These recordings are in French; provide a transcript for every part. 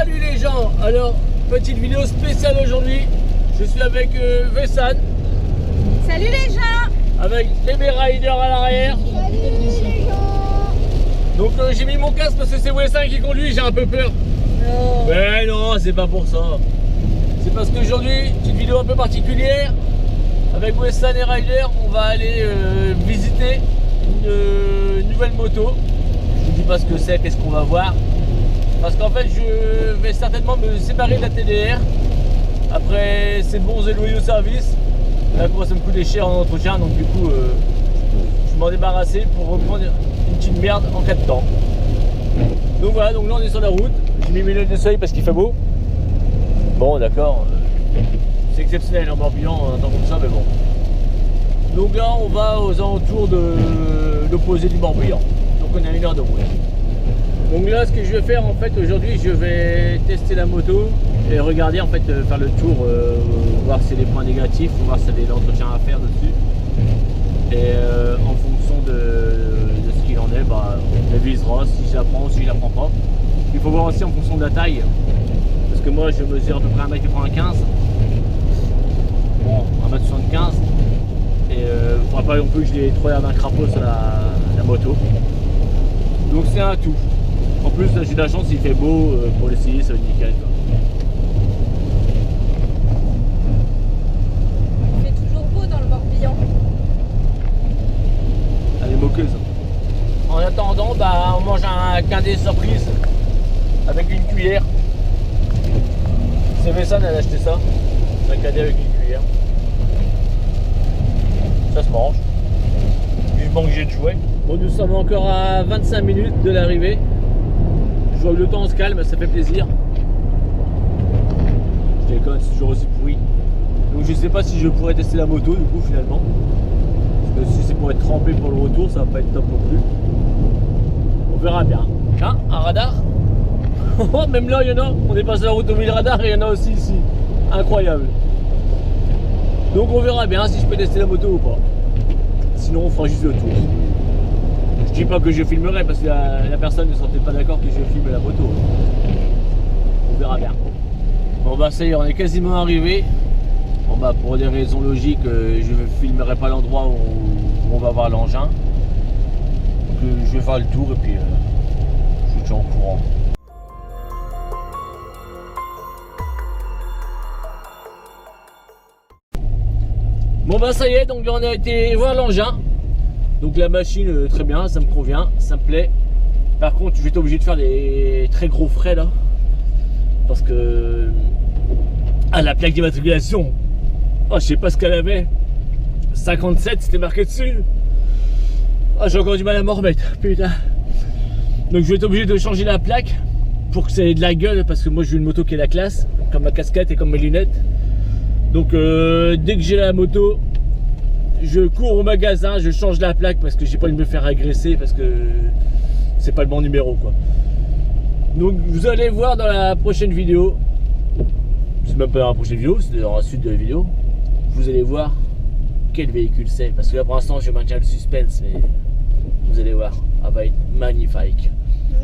Salut les gens. Alors, petite vidéo spéciale aujourd'hui. Je suis avec Vessan. Salut les gens. Avec bébé Rider à l'arrière. Salut les gens. Donc j'ai mis mon casque parce que c'est Vessan qui conduit, j'ai un peu peur. Non. Mais non, c'est pas pour ça. C'est parce qu'aujourd'hui, petite vidéo un peu particulière. Avec Vessan et Rider, on va aller visiter une nouvelle moto. Je vous dis pas ce que c'est, qu'est-ce qu'on va voir. Parce qu'en fait, je vais certainement me séparer de la TDR. Après ces bons et loyaux services. Là, commence à me coûter cher en entretien. Donc du coup, je m'en débarrasser pour reprendre une petite merde en 4 temps. Donc voilà, donc là on est sur la route. J'ai mis mes lunettes de soleil parce qu'il fait beau. Bon, d'accord. C'est exceptionnel en Morbihan, un temps comme ça, mais bon. Donc là, on va aux alentours de l'opposé du Morbihan. Donc on est à 1 heure de route. Donc là, ce que je vais faire en fait aujourd'hui, je vais tester la moto et regarder en fait, faire le tour, voir s'il y a des points négatifs, voir s'il y a des entretiens à faire dessus. Et en fonction de ce qu'il en est, bah, on visera si je la prends ou si je la prends pas. Il faut voir aussi en fonction de la taille, parce que moi je mesure à peu près 1m95, bon 1m75, et il ne faudra pas non plus que je l'ai trop l'air d'un crapaud sur la moto. Donc c'est un tout. En plus, j'ai de la chance, il fait beau pour l'essayer, ça va être nickel. Quoi. Il fait toujours beau dans le Morbihan. Elle est moqueuse. En attendant, bah, on mange un quindet surprise avec une cuillère. C'est Vessan, elle a acheté ça. Un quindet avec une cuillère. Ça se mange. Vivement que j'ai de jouer. Bon, nous sommes encore à 25 minutes de l'arrivée. Je vois que le temps se calme, ça fait plaisir. Je déconne, c'est toujours aussi pourri. Donc je sais pas si je pourrais tester la moto du coup finalement. Parce que si c'est pour être trempé pour le retour, ça va pas être top non plus. On verra bien. Hein, un radar. Même là il y en a. On est passé à la route au milieu radar et il y en a aussi ici. Incroyable. Donc on verra bien si je peux tester la moto ou pas. Sinon on fera juste le tour. Je dis pas que je filmerai parce que la personne ne sera peut-être pas d'accord que je filme la moto. On verra bien. Bon bah ça y est, on est quasiment arrivé. Bon bah pour des raisons logiques, je ne filmerai pas l'endroit où on va voir l'engin. Donc je vais faire le tour et puis je vous tiens au courant. Bon bah ça y est, donc on a été voir l'engin. Donc la machine, très bien, ça me convient, ça me plaît. Par contre, je vais être obligé de faire des très gros frais là. Parce que... Ah, la plaque d'immatriculation. Oh, je sais pas ce qu'elle avait. 57, c'était marqué dessus. Ah, j'ai encore du mal à m'en remettre, putain. Donc je vais être obligé de changer la plaque pour que ça ait de la gueule. Parce que moi, j'ai une moto qui est la classe, comme ma casquette et comme mes lunettes. Donc dès que j'ai la moto, je cours au magasin, je change la plaque parce que j'ai pas envie de me faire agresser parce que c'est pas le bon numéro quoi. Donc vous allez voir dans la prochaine vidéo, c'est même pas dans la prochaine vidéo, c'est dans la suite de la vidéo, vous allez voir quel véhicule c'est parce que là pour l'instant je maintiens le suspense mais vous allez voir, ça va être magnifique.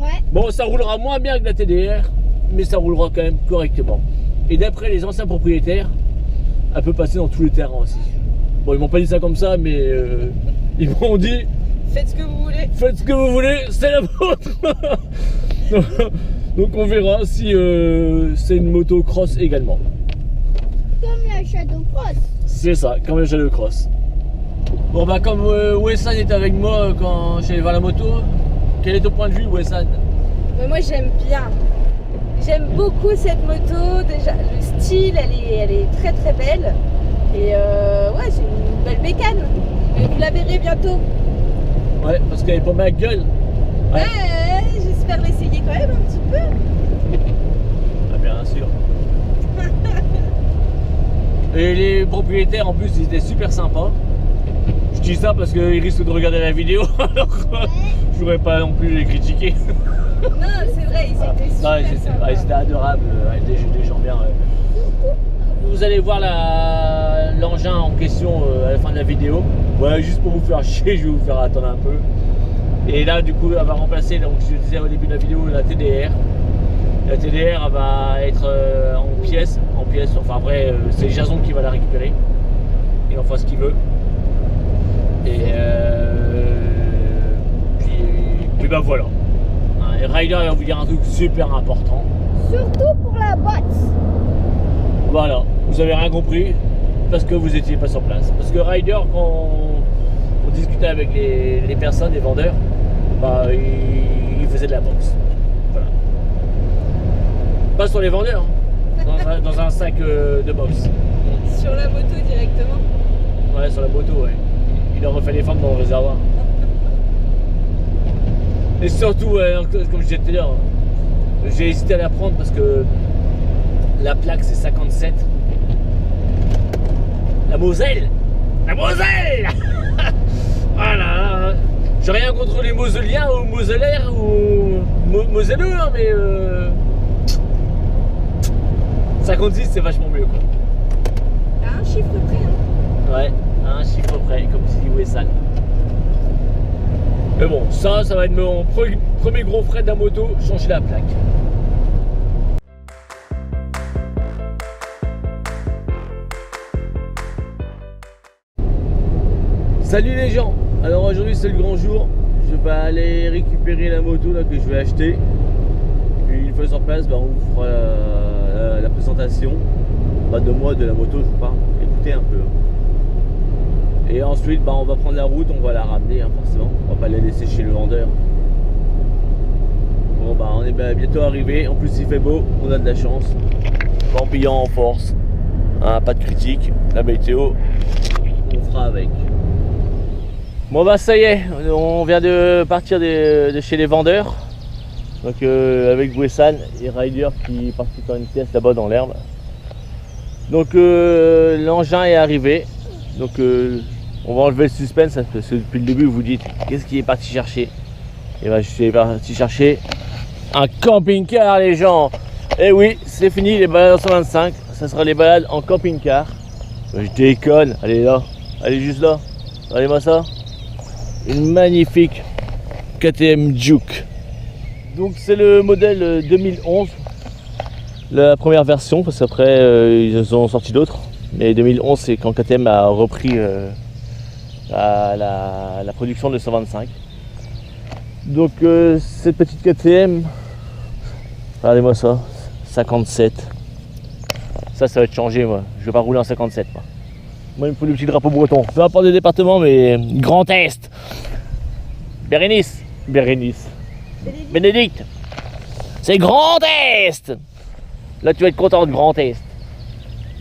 Ouais. Bon, ça roulera moins bien que la TDR mais ça roulera quand même correctement. Et d'après les anciens propriétaires, elle peut passer dans tous les terrains aussi. Bon, ils m'ont pas dit ça comme ça, mais ils m'ont dit Faites ce que vous voulez. faites ce que vous voulez, c'est la vôtre. Donc on verra si c'est une moto cross également. Comme la Shadow Cross. C'est ça, comme la Shadow Cross. Bon bah comme Vessan est avec moi quand j'allais voir la moto, quel est ton point de vue Vessan? Mais moi j'aime bien. J'aime beaucoup cette moto. Déjà le style, elle est très très belle. Et ouais, c'est une belle bécane. Et vous la verrez bientôt. Ouais, parce qu'elle est pas ma gueule. Ouais. J'espère l'essayer quand même un petit peu. Ah bien sûr. Et les propriétaires en plus ils étaient super sympas. Je dis ça parce qu'ils risquent de regarder la vidéo, alors je voudrais pas non plus les critiquer. Non, c'est vrai, ils étaient super sympas. Ils étaient adorables, des gens bien. Vous allez voir l'engin en question à la fin de la vidéo. Voilà, juste pour vous faire chier, je vais vous faire attendre un peu. Et là, du coup, elle va remplacer, donc je disais au début de la vidéo, la TDR. La TDR elle va être en pièces, enfin après c'est Jason qui va la récupérer. Il en fera ce qu'il veut. Et puis bah voilà. Et Ryder il va vous dire un truc super important. Surtout pour la boîte. Voilà, vous avez rien compris parce que vous étiez pas sur place. Parce que Ryder, quand on discutait avec les personnes, les vendeurs, bah il faisait de la boxe. Voilà. Pas sur les vendeurs, hein. dans un sac de boxe. Sur la moto directement. Ouais, sur la moto, ouais. Il a refait les formes dans le réservoir. Et surtout, comme je disais tout à l'heure, j'ai hésité à la prendre parce que la plaque c'est 57. La Moselle. La Moselle. Voilà. J'ai rien contre les Moseliens ou Moselaires ou Moselleux, hein, mais 56 c'est vachement mieux quoi. À un chiffre près. Hein. Ouais, à un chiffre près, comme dit Wessan. Mais bon, ça va être mon premier gros frais de la moto, changer la plaque. Salut les gens. Alors aujourd'hui c'est le grand jour. Je vais aller récupérer la moto là, que je vais acheter. Puis une fois sur place, bah, on vous fera la présentation de moi, de la moto, je vous parle. Écoutez un peu. Et ensuite bah, on va prendre la route, on va la ramener hein, forcément. On va pas la laisser chez le vendeur. Bon bah on est bientôt arrivé. En plus il fait beau, on a de la chance. Ambiant en force. Hein, pas de critique. La météo, on fera avec. Bon bah ça y est, on vient de partir de chez les vendeurs. Donc avec Wessan et Ryder qui est parti faire une pièce là-bas dans l'herbe. Donc l'engin est arrivé. Donc on va enlever le suspense parce que depuis le début vous dites qu'est-ce qu'il est parti chercher. Et bah je suis parti chercher un camping-car les gens. Et oui, c'est fini les balades en 125. Ça sera les balades en camping-car. Je déconne, allez là, allez juste là. Regardez-moi ça. Une magnifique KTM Juke. Donc c'est le modèle 2011, la première version, parce qu'après ils ont sorti d'autres. Mais 2011 c'est quand KTM a repris la production de 125. Donc cette petite KTM, regardez-moi ça, 57. Ça va être changé moi, je vais pas rouler en 57 moi. Moi, il me faut le petit drapeau breton. Peu importe le département, mais Grand Est. Bérénice. Bénédicte. C'est Grand Est. Là, tu vas être content de Grand Est.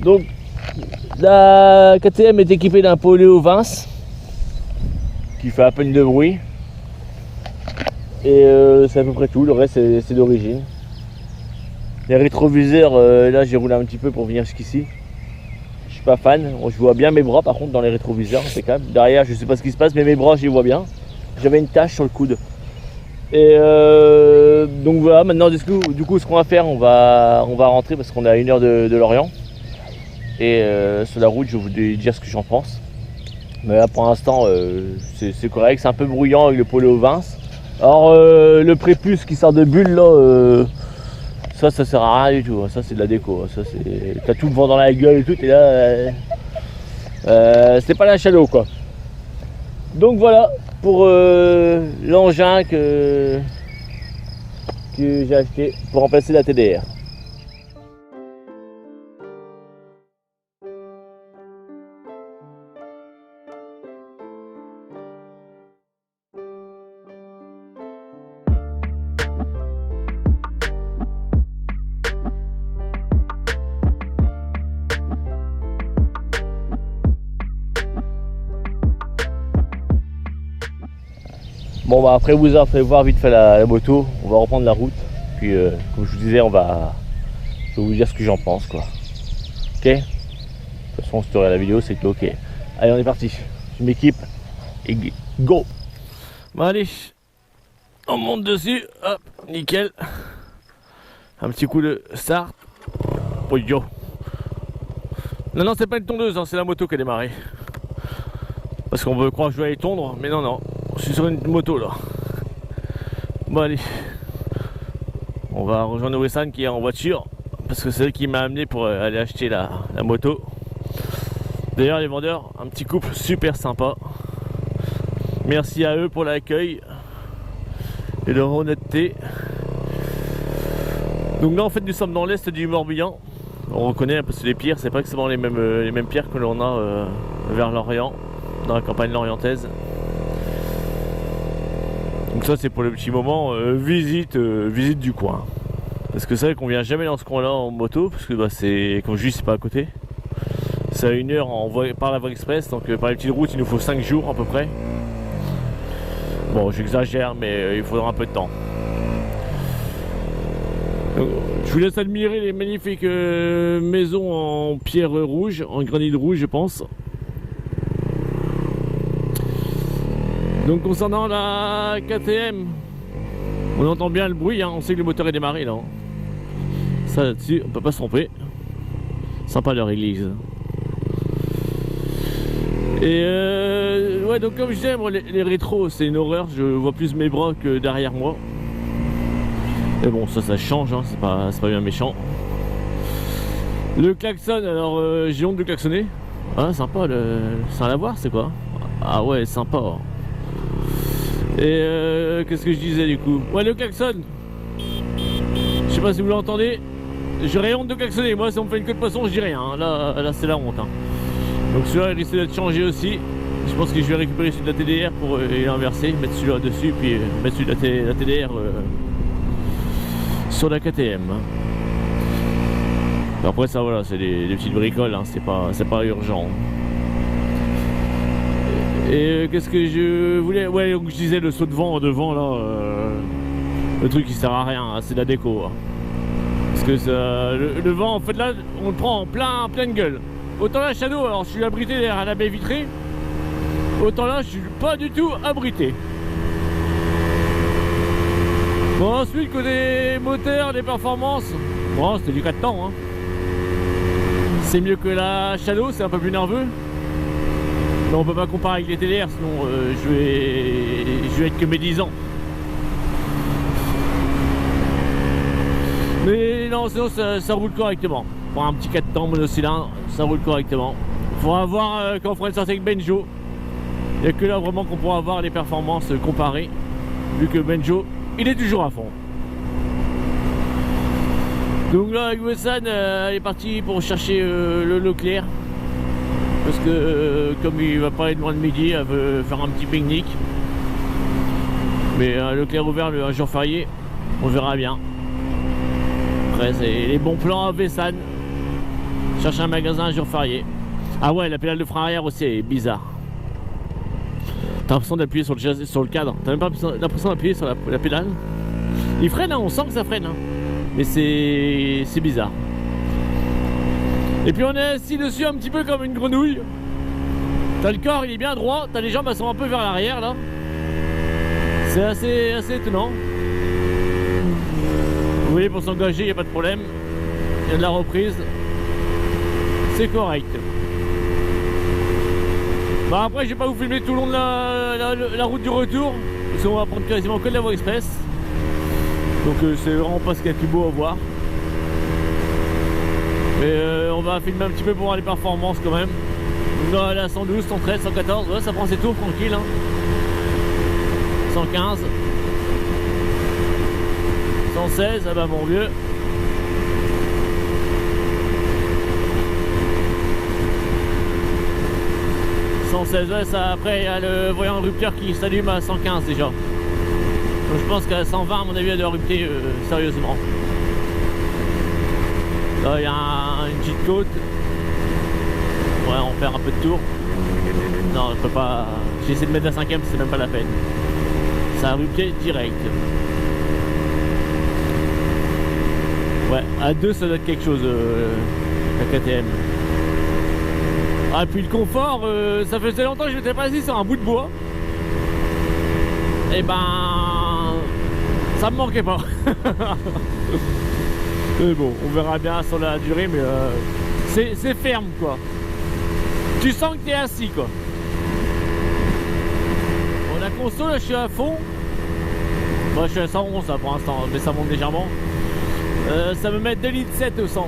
Donc, la KTM est équipée d'un Poléo Vince qui fait à peine de bruit. Et c'est à peu près tout. Le reste, c'est d'origine. Les rétroviseurs, là, j'ai roulé un petit peu pour venir jusqu'ici. Je suis pas fan, je vois bien mes bras par contre dans les rétroviseurs, c'est quand même. Derrière je sais pas ce qui se passe mais mes bras je les vois bien. J'avais une tache sur le coude. Et donc voilà, maintenant du coup ce qu'on va faire, on va rentrer parce qu'on est à 1 heure de Lorient. Et sur la route je vais vous dire ce que j'en pense. Mais là pour l'instant c'est correct, c'est un peu bruyant avec le Poléo Vince. Alors le prépuce qui sort de bulle là, ça sert à rien du tout, ça c'est de la déco, ça c'est. T'as tout le vent dans la gueule et tout, et là c'est pas la chaleur quoi. Donc voilà pour l'engin que j'ai acheté pour remplacer la TDR. Bon bah après vous avez fait voir vite fait la moto, on va reprendre la route. Puis comme je vous disais, je vais vous dire ce que j'en pense quoi. Ok. De toute façon si tu regardes la vidéo c'est que ok. Allez on est parti. Je m'équipe et go. Bon allez, on monte dessus, hop, nickel. Un petit coup de start. Oh yo. Non c'est pas une tondeuse, hein, c'est la moto qui a démarré. Parce qu'on veut croire que je vais aller tondre, mais non. Je suis sur une moto là. Bon allez. On va rejoindre Wessan qui est en voiture parce que c'est elle qui m'a amené pour aller acheter la moto. D'ailleurs les vendeurs, un petit couple super sympa. Merci à eux pour l'accueil et leur honnêteté. Donc là en fait nous sommes dans l'est du Morbihan. On reconnaît parce que les pierres, c'est pas exactement les mêmes pierres que l'on a vers l'Orient, dans la campagne lorientaise. Donc ça c'est pour le petit moment visite du coin. Parce que c'est vrai qu'on vient jamais dans ce coin là en moto, parce que bah, c'est, comme je dis, c'est pas à côté. C'est à 1 heure par la voie express, donc par les petites routes il nous faut 5 jours à peu près. Bon j'exagère mais il faudra un peu de temps. Donc, je vous laisse admirer les magnifiques maisons en pierre rouge, en granit rouge je pense. Donc concernant la KTM, on entend bien le bruit, hein, on sait que le moteur est démarré là. Ça là-dessus, on peut pas se tromper. Sympa leur église. Et ouais, donc comme je disais, moi, les rétros c'est une horreur, je vois plus mes bras que derrière moi. Mais bon, ça change, hein, c'est pas bien méchant. Le klaxon, alors j'ai honte de klaxonner. Ah sympa, c'est un lavoir, c'est quoi? Ah ouais, sympa. Et qu'est-ce que je disais du coup? Ouais, le klaxon. Je sais pas si vous l'entendez. J'aurais honte de klaxonner. Moi, si on me fait une queue de poisson, je dis rien. Hein. Là c'est la honte. Hein. Donc celui-là, il risque d'être changé aussi. Je pense que je vais récupérer celui de la TDR pour l'inverser, mettre celui-là dessus, puis mettre celui de la TDR sur la KTM. Après ça, voilà, c'est des petites bricoles. Hein. C'est pas urgent. Et qu'est-ce que je voulais... Ouais, donc je disais le saut de vent devant là, le truc qui sert à rien, hein, c'est de la déco. Hein. Parce que ça, le vent, en fait là, on le prend en pleine gueule. Autant là, Shadow, alors je suis abrité derrière la baie vitrée. Autant là, je suis pas du tout abrité. Bon, ensuite, côté moteur, des performances, bon, c'était du 4 temps. Hein. C'est mieux que la Shadow, c'est un peu plus nerveux. Mais on peut pas comparer avec les TDR, sinon je vais être que mes 10 ans. Mais non, sinon ça roule correctement. Pour un petit 4 temps monocylindre, ça roule correctement. Il faudra voir quand on fera une sortie avec Benjo. Il n'y a que là vraiment qu'on pourra avoir les performances comparées. Vu que Benjo, il est toujours à fond. Donc là, avec Wessan, elle est partie pour chercher le Leclerc. Parce que comme il va pas être loin de midi, elle veut faire un petit pique-nique. Mais Leclerc ouvert un jour férié, on verra bien. Après c'est les bons plans à Wessan. Chercher un magasin un jour férié. Ah ouais, la pédale de frein arrière aussi est bizarre. T'as l'impression d'appuyer sur le cadre. T'as même pas l'impression d'appuyer sur la pédale. Il freine, hein, on sent que ça freine. Hein. Mais c'est bizarre. Et puis on est assis dessus un petit peu comme une grenouille. T'as le corps, il est bien droit. T'as les jambes, elles sont un peu vers l'arrière là. C'est assez étonnant. Vous voyez, pour s'engager, il n'y a pas de problème. Il y a de la reprise. C'est correct. Bah après, je vais pas vous filmer tout le long de la route du retour. Parce qu'on va prendre quasiment que de la voie express. Donc c'est vraiment pas ce qu'il y a de plus beau à voir. Mais on va filmer un petit peu pour voir les performances quand même. Donc là, 112, 113, 114, ouais, ça prend ses tours tranquille. Hein. 115. 116, ah bah mon vieux. 116, ouais, ça, après il y a le voyant rupteur qui s'allume à 115 déjà. Donc je pense qu'à 120 à mon avis elle doit rupter sérieusement. Là il y a une petite côte. Ouais, on perd un peu de tour. Non, je peux pas. J'ai essayé de mettre la 5ème, c'est même pas la peine. Ça a rupté direct. Ouais, à 2 ça doit être quelque chose la KTM. Ah, puis le confort, ça faisait longtemps que je m'étais pas assis sur un bout de bois. Et ben, ça me manquait pas. Mais bon, on verra bien sur la durée, mais c'est ferme quoi. Tu sens que t'es assis quoi. Bon, la console, là, je suis à fond. Moi, je suis à 111 là, pour l'instant, mais ça monte légèrement. Ça me met 2,7 litres au 100.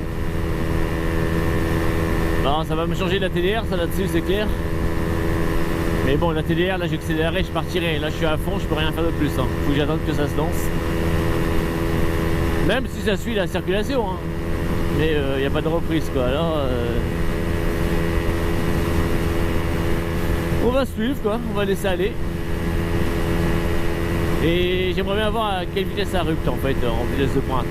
Non, ça va me changer de la TDR, ça là-dessus c'est clair. Mais bon, la TDR, là j'accélérerai, je partirai. Là je suis à fond, je peux rien faire de plus. Hein. Faut que j'attende que ça se lance. Même si ça suit la circulation. Hein. Mais il n'y a pas de reprise quoi. Alors, on va suivre quoi, on va laisser aller. Et j'aimerais bien voir à quelle vitesse ça rupte en fait, en vitesse de pointe.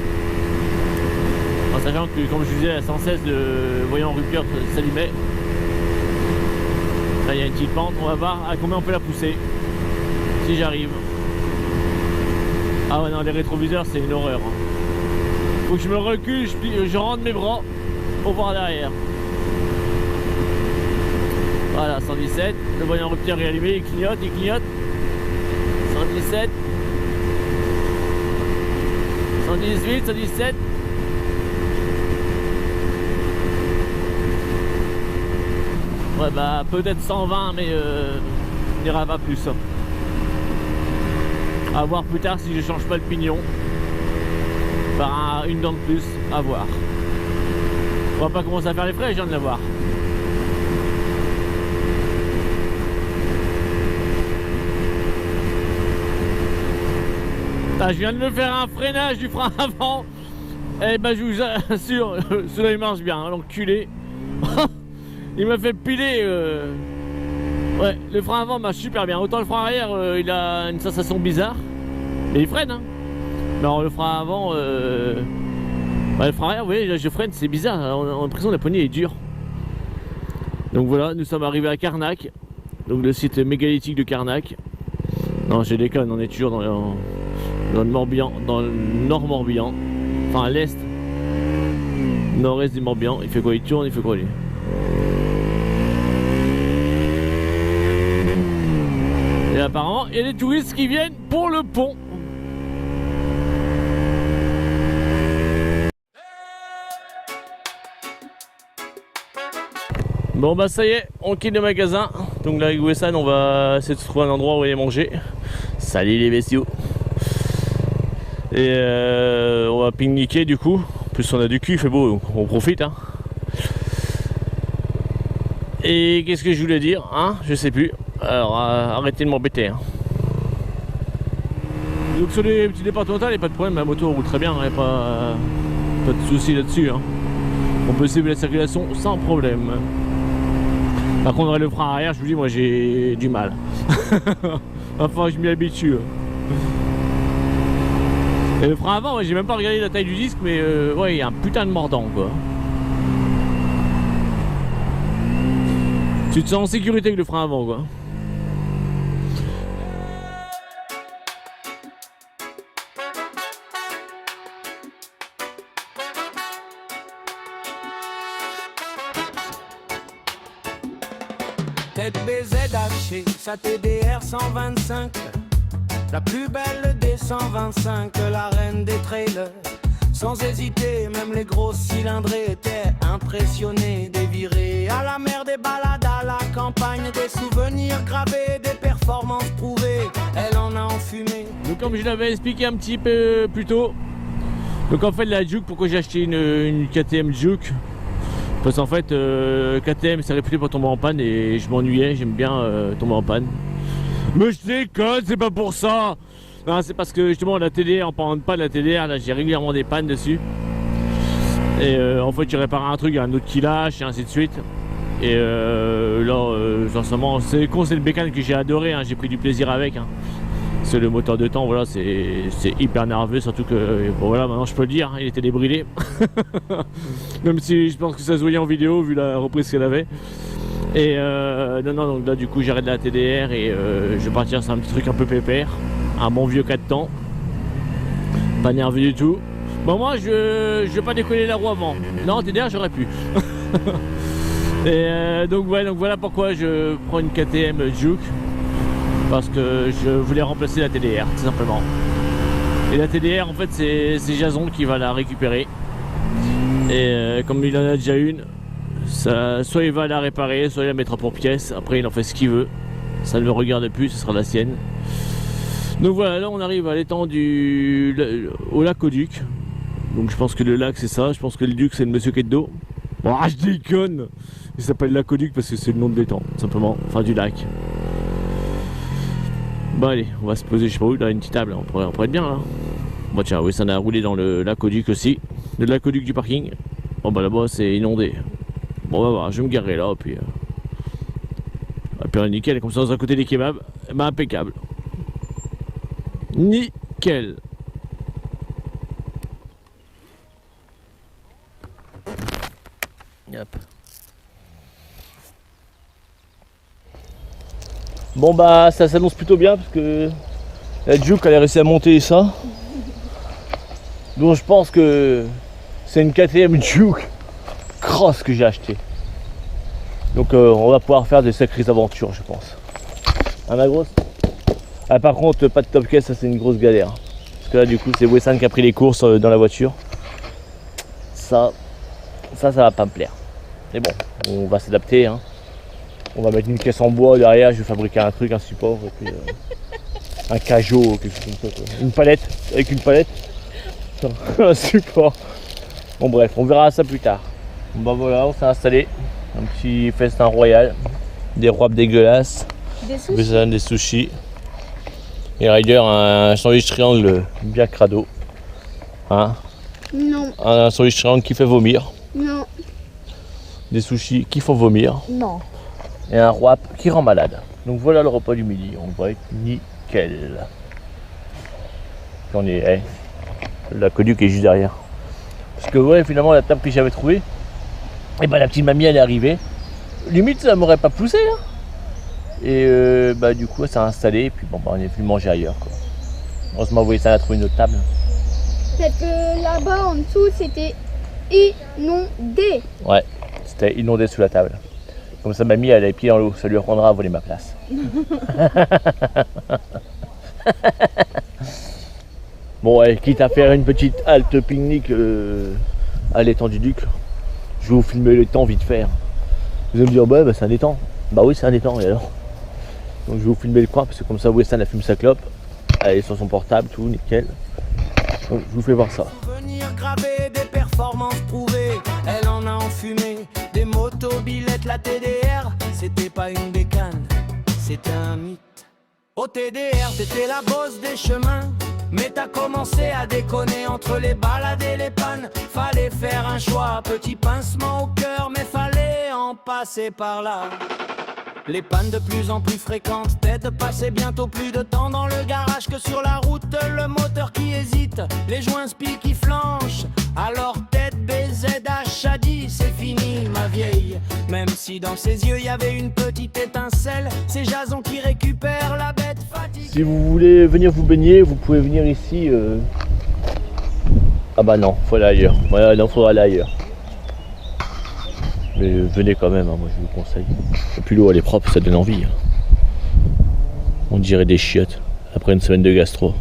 En sachant que, comme je disais, à 116, le voyant rupture s'allumait. Là, il y a une petite pente, on va voir à combien on peut la pousser. Si j'arrive. Ah ouais, non, les rétroviseurs, c'est une horreur. Hein. Faut que je me recule, je rentre mes bras pour voir derrière. Voilà, 117. Le voyant rupture est allumé, il clignote, 117. 118, 117. Ouais bah peut-être 120 mais on n'ira pas plus. À voir plus tard si je change pas le pignon par une dent de plus, à voir. On va pas commencer à faire les frais, je viens de l'avoir. Je viens de me faire un freinage du frein avant. Et ben je vous assure, celui-là il marche bien, hein, l'enculé. Il m'a fait piler. Ouais, le frein avant marche super bien. Autant le frein arrière, il a une sensation bizarre. Mais il freine, hein. Non, le frein avant, ouais, le frein arrière, vous voyez, là, je freine, c'est bizarre. On a l'impression que la poignée est dure. Donc voilà, nous sommes arrivés à Carnac. Donc le site mégalithique de Carnac. Non, je déconne, on est toujours dans le Morbihan, dans le Nord Morbihan. Enfin, à l'Est. Nord-Est du Morbihan. Il fait quoi? Il tourne, il fait quoi lui? Et apparemment, il y a des touristes qui viennent pour le pont. Bon bah ça y est, on quitte le magasin. Donc là avec Wessan, on va essayer de trouver un endroit où aller manger. Salut les bestiaux. Et on va pique-niquer du coup. En plus on a du cul, il fait beau, on profite hein. Et qu'est-ce que je voulais dire hein? Je sais plus. Alors arrêtez de m'embêter hein. Donc sur les petits départementaux, il n'y a pas de problème, la moto roule très bien, il n'y a pas de soucis là-dessus hein. On peut suivre la circulation sans problème. Par contre le frein arrière, je vous dis, moi j'ai du mal. Enfin je m'y habitue. Et le frein avant, ouais, j'ai même pas regardé la taille du disque, mais ouais, il y a un putain de mordant quoi. Tu te sens en sécurité avec le frein avant quoi. Tête BZH, sa TDR 125, la plus belle des 125, la reine des trailers. Sans hésiter, même les gros cylindrés étaient impressionnés. Des virées à la mer, des balades à la campagne, des souvenirs gravés, des performances prouvées. Elle en a enfumé. Donc comme je l'avais expliqué un petit peu plus tôt, donc en fait la Juke, pourquoi j'ai acheté une KTM Juke? Parce qu'en fait KTM c'est réputé pour tomber en panne et je m'ennuyais, j'aime bien tomber en panne. Mais je déconne, c'est pas pour ça. Non, c'est parce que justement la TDR, en parlant de panne, la TDR, là j'ai régulièrement des pannes dessus. Et en fait tu répares un truc, il y a un autre qui lâche et ainsi de suite. Et là, sincèrement, c'est con, c'est le bécane que j'ai adoré, hein, j'ai pris du plaisir avec. Hein. C'est le moteur de temps, voilà, c'est hyper nerveux, surtout que, bon, voilà, maintenant je peux le dire, hein, il était débridé. Même si je pense que ça se voyait en vidéo, vu la reprise qu'elle avait. Et non, donc là, du coup, j'arrête la TDR et je vais partir sur un petit truc un peu pépère. Un bon vieux 4 temps. Pas nerveux du tout. Bon, moi, je vais pas décoller la roue avant. Non, TDR, j'aurais pu. Et donc voilà pourquoi je prends une KTM Juke. Parce que je voulais remplacer la TDR, tout simplement. Et la TDR, en fait, c'est Jason qui va la récupérer. Et comme il en a déjà une, soit il va la réparer, soit il la mettra pour pièce. Après, il en fait ce qu'il veut. Ça ne le regarde plus, ce sera la sienne. Donc voilà, là on arrive à l'étang au lac Auduc. Donc je pense que le lac c'est ça, je pense que le duc c'est le monsieur qui est de dos. Bon, je déconne. Il s'appelle l'aqueduc parce que c'est le nom de l'étang, simplement, enfin du lac. Bon allez, on va se poser je sais pas où, dans une petite table, on pourrait être bien là. Bon tiens, oui ça a roulé dans l'aqueduc aussi, l'aqueduc du parking. Bon bah là-bas c'est inondé. Bon on va voir, je vais me garer là, puis nickel, comme ça dans un côté des kebabs, bah impeccable. Nickel. Yep. Bon bah ça s'annonce plutôt bien parce que la Juke elle a réussi à monter ça. Donc je pense que c'est une KTM Juke Cross que j'ai acheté. Donc on va pouvoir faire des sacrées aventures je pense. Hein ma grosse? Ah par contre pas de top case, ça c'est une grosse galère. Parce que là du coup c'est Wesson qui a pris les courses dans la voiture. Ça va pas me plaire. Mais bon, on va s'adapter hein. On va mettre une caisse en bois derrière, je vais fabriquer un truc, un support, et puis, un cajot, quelque chose comme ça. Quoi. Une palette, avec une palette, un support. Bon bref, on verra ça plus tard. Bon bah voilà, on s'est installé, un petit festin royal, des wraps dégueulasses, des sushis, et Ryder un sandwich triangle bien crado. Hein? Non. Un sandwich triangle qui fait vomir. Non. Des sushis qui font vomir. Non. Et un wrap qui rend malade. Donc voilà le repas du midi, on va être nickel. On est, l'aqueduc est juste derrière. Parce que ouais, finalement la table que j'avais trouvée, et ben la petite mamie elle est arrivée. Limite ça m'aurait pas poussé hein. Et bah du coup ça s'est installé et puis bon bah on est venu manger ailleurs quoi. Heureusement vous ça a trouvé une autre table. Peut-être que là-bas en dessous c'était inondé. Ouais, c'était inondé sous la table. Comme ça mamie elle a les pieds dans l'eau, ça lui apprendra à voler ma place. Bon ouais, quitte à faire une petite halte pique-nique à l'étang du Duc, je vais vous filmer l'étang vite faire. Vous allez me dire bah c'est un étang. Bah oui c'est un étang et alors. Donc je vais vous filmer le coin parce que comme ça Weston a fumé sa clope, elle est sur son portable, tout nickel. Donc je vous fais voir ça. Venir graver des performances prouvées, elle en a enfumé des motobilettes, la TDR, c'était pas une bécane, c'était un mythe. Au TDR, t'étais la bosse des chemins, mais t'as commencé à déconner entre les balades et les pannes. Fallait faire un choix, petit pincement au cœur, mais fallait en passer par là. Les pannes de plus en plus fréquentes, t'es de passer bientôt plus de temps dans le garage que sur la route. Le moteur qui hésite, les joints spi qui flanchent. Alors tête BZH a dit c'est fini ma vieille. Même si dans ses yeux y avait une petite étincelle, c'est Jason qui récupère la bête fatiguée. Si vous voulez venir vous baigner, vous pouvez venir ici. Ah bah non, faut aller ailleurs. Ouais, non, faut aller ailleurs. Mais venez quand même, hein, moi je vous conseille. Et puis l'eau elle est propre, ça donne envie. On dirait des chiottes après une semaine de gastro.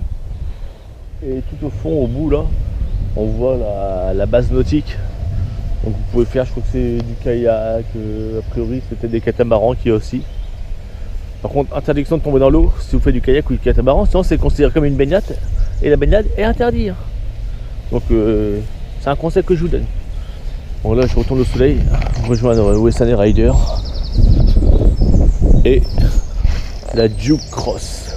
Et tout au fond, au bout là, on voit la base nautique. Donc vous pouvez faire, je crois que c'est du kayak, a priori c'était des catamarans qui y a aussi. Par contre, interdiction de tomber dans l'eau si vous faites du kayak ou du catamaran, sinon c'est considéré comme une baignade et la baignade est interdite. Donc c'est un conseil que je vous donne. Bon là je retourne au soleil, rejoindre Wesson et Ryder et la Juke Cross,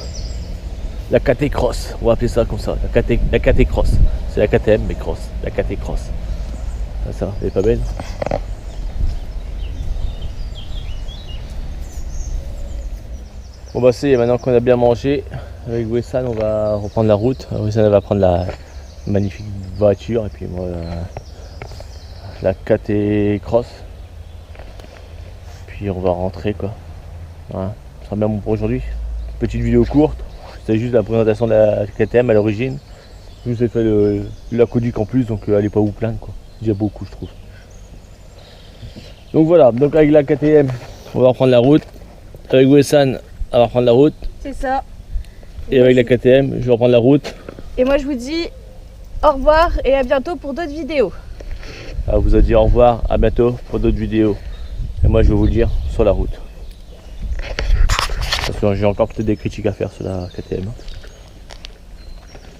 la KT Cross, on va appeler ça comme ça, la KT Cross, c'est la KTM mais Cross, la KT Cross. Ah, ça, elle est pas belle. Bon bah c'est maintenant qu'on a bien mangé avec Wesson, on va reprendre la route. Wesson va prendre la magnifique voiture et puis moi la KT Cross. Puis on va rentrer quoi. Voilà. Ce sera bien bon pour aujourd'hui. Petite vidéo courte. C'était juste la présentation de la KTM à l'origine. Je vous ai fait l'aqueduc en plus, donc allez pas vous plaindre quoi. C'est déjà beaucoup je trouve. Donc voilà, donc avec la KTM, on va reprendre la route. Avec Wesson, on va reprendre la route. C'est ça. Et avec la KTM, je vais reprendre la route. Et moi je vous dis au revoir et à bientôt pour d'autres vidéos. Elle vous a dit au revoir, à bientôt pour d'autres vidéos. Et moi je vais vous le dire sur la route. Parce que j'ai encore peut-être des critiques à faire sur la KTM.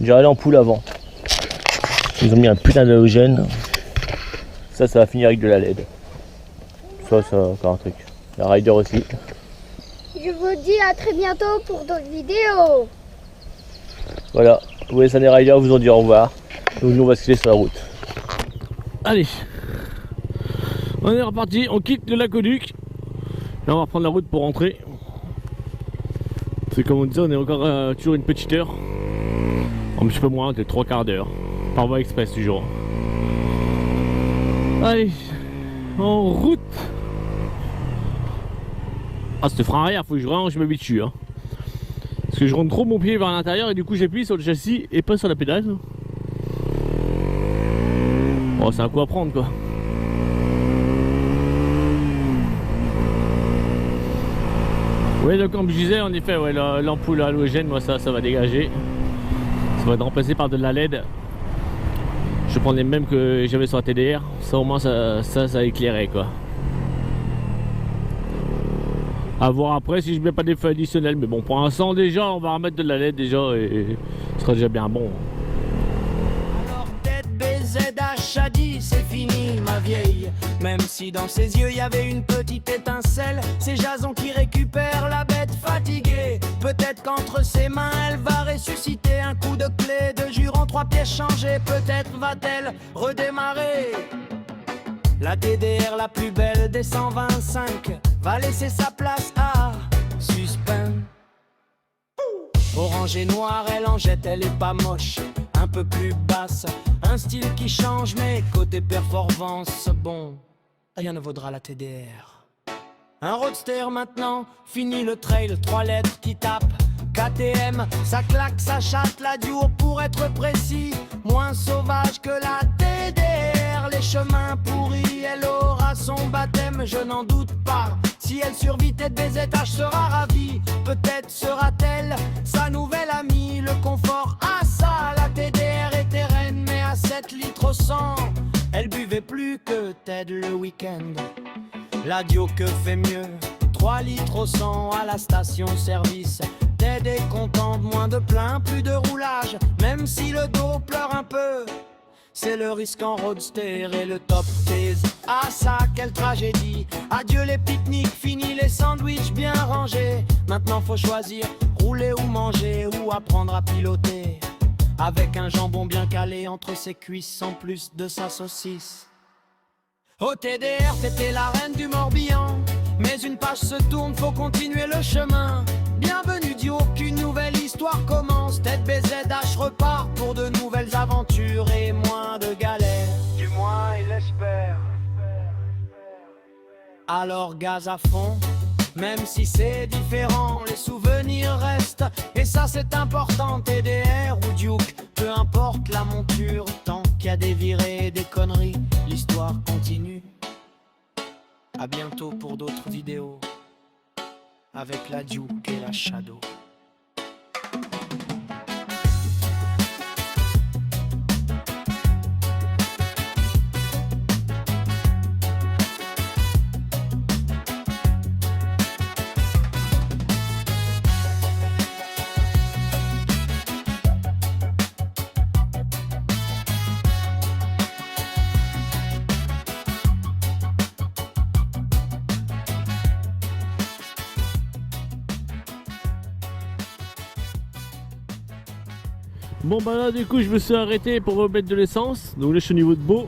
J'ai allé en poule avant. Ils ont mis un putain d'halogène. Ça va finir avec de la LED. Ça encore un truc. La Rider aussi. Je vous dis à très bientôt pour d'autres vidéos. Voilà, Westland et Rider vous ont dit au revoir. Donc nous on va se laisser sur la route. Allez, on est reparti, on quitte le lac Auduc. Là on va reprendre la route pour rentrer. C'est comme on disait, on est encore toujours une petite heure. Un petit peu moins, peut-être 3/4 d'heure. Par voie express toujours. Allez, en route. Ah, ce frein arrière, faut que je m'habitue. Hein. Parce que je rentre trop mon pied vers l'intérieur et du coup j'appuie sur le châssis et pas sur la pédale. Bon, c'est un coup à prendre quoi. Oui, donc comme je disais, en effet, ouais, l'ampoule halogène, moi ça va dégager. Ça va être remplacé par de la LED. Je prends les mêmes que j'avais sur la TDR. Ça au moins ça éclairait quoi. A voir après si je mets pas des feux additionnels. Mais bon, pour l'instant déjà, on va remettre de la LED déjà et ce sera déjà bien bon. Alors tête BZH a dit c'est fini ma vieille. Même si dans ses yeux y avait une petite étincelle. C'est Jason qui récupère la bête fatiguée. Peut-être qu'entre ses mains elle va ressusciter. Un coup de clé de jure en 3 pièces changées. Peut-être va-t-elle redémarrer. La TDR la plus belle des 125 va laisser sa place à Suspens. Orange et noir, elle en jette, elle est pas moche. Un peu plus basse, un style qui change, mais côté performance, bon, rien ne vaudra la TDR. Un roadster maintenant, fini le trail, 3 lettres qui tapent. KTM, ça claque, ça chatte, la Duo pour être précis. Moins sauvage que la TDR, les chemins pourris, elle aura son baptême, je n'en doute pas. Si elle survit, tête BZH sera ravie. Peut-être sera-t-elle sa nouvelle amie. Le confort, ah ça, la TDR était reine, mais à 7 litres au 100, elle buvait plus que Ted le week-end. La Dio que fait mieux, 3 litres au 100 à la station-service. Ted est content, moins de plein, plus de roulage. Même si le dos pleure un peu, c'est le risque en roadster et le top tease. Ah ça, quelle tragédie. Adieu les pique-niques, fini les sandwichs bien rangés. Maintenant faut choisir, rouler ou manger, ou apprendre à piloter. Avec un jambon bien calé entre ses cuisses, en plus de sa saucisse. Au TDR, t'étais la reine du Morbihan. Mais une page se tourne, faut continuer le chemin. Bienvenue Dio, qu'une nouvelle histoire commence. Tête BZH repart pour de nouvelles aventures et moins de galères. Du moins il espère. Alors gaz à fond, même si c'est différent, les souvenirs restent. Et ça c'est important, TDR ou Duke, peu importe la monture, tant qu'il y a des virées et des conneries, l'histoire continue. A bientôt pour d'autres vidéos avec la Duke et la Shadow. Bon bah là du coup je me suis arrêté pour remettre de l'essence. Donc là je suis au niveau de Beau.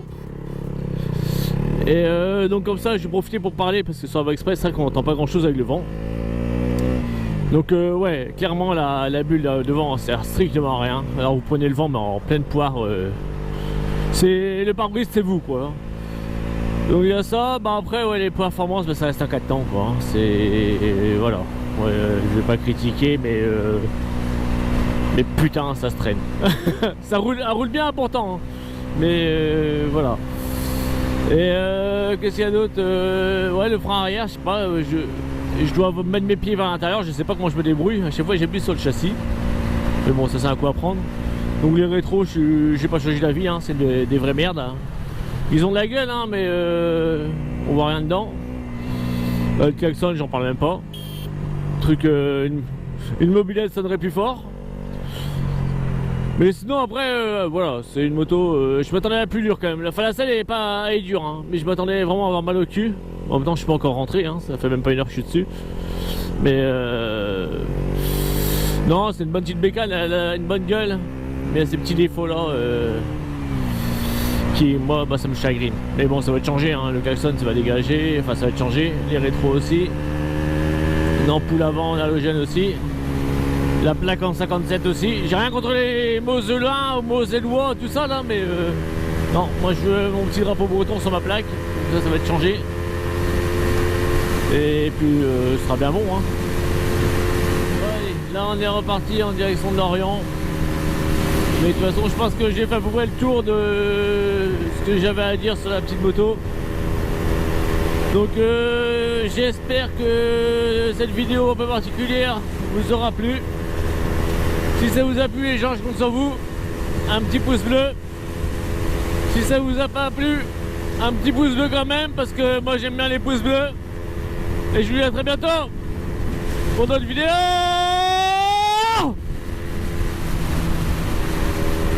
Et donc comme ça je vais profiter pour parler parce que sur la voie express c'est vrai qu'on n'entend pas grand chose avec le vent. Donc ouais, clairement la bulle devant sert strictement à rien. Alors vous prenez le vent mais en pleine poire. C'est le pare-brise c'est vous quoi. Donc il y a ça, bah après ouais les performances bah, ça reste un 4 temps quoi. C'est voilà. Ouais, je vais pas critiquer mais putain ça se traîne. Ça roule bien pourtant hein. Mais voilà. Et qu'est-ce qu'il y a d'autre ouais le frein arrière je sais pas, je dois mettre mes pieds vers l'intérieur, je sais pas comment je me débrouille. À chaque fois j'appuie sur le châssis. Mais bon ça c'est un coup à prendre. Donc les rétros j'ai pas changé d'avis hein. C'est des vraies merdes hein. Ils ont de la gueule hein, mais on voit rien dedans. Le klaxon j'en parle même pas. Truc une mobilette sonnerait plus fort. Mais sinon après voilà, c'est une moto, je m'attendais à plus dur quand même. Enfin la selle elle est dure hein, mais je m'attendais vraiment à avoir mal au cul. En même temps je suis pas encore rentré hein, ça fait même pas une heure que je suis dessus. Mais non, c'est une bonne petite bécane, elle a une bonne gueule. Mais il y a ces petits défauts là qui moi bah, ça me chagrine. Mais bon ça va être changé hein, le klaxon ça va dégager, enfin ça va être changé, les rétros aussi. Une ampoule avant en halogène aussi. La plaque en 57 aussi. J'ai rien contre les Mosellans ou Mosellois, tout ça là, mais non, moi je veux mon petit drapeau breton sur ma plaque. Ça va être changé. Et puis ce sera bien bon. Hein. Allez, là on est reparti en direction de Lorient. Mais de toute façon, je pense que j'ai fait à peu près le tour de ce que j'avais à dire sur la petite moto. Donc j'espère que cette vidéo un peu particulière vous aura plu. Si ça vous a plu les gens, je compte sur vous. Un petit pouce bleu. Si ça vous a pas plu, un petit pouce bleu quand même, parce que moi j'aime bien les pouces bleus. Et je vous dis à très bientôt pour d'autres vidéos.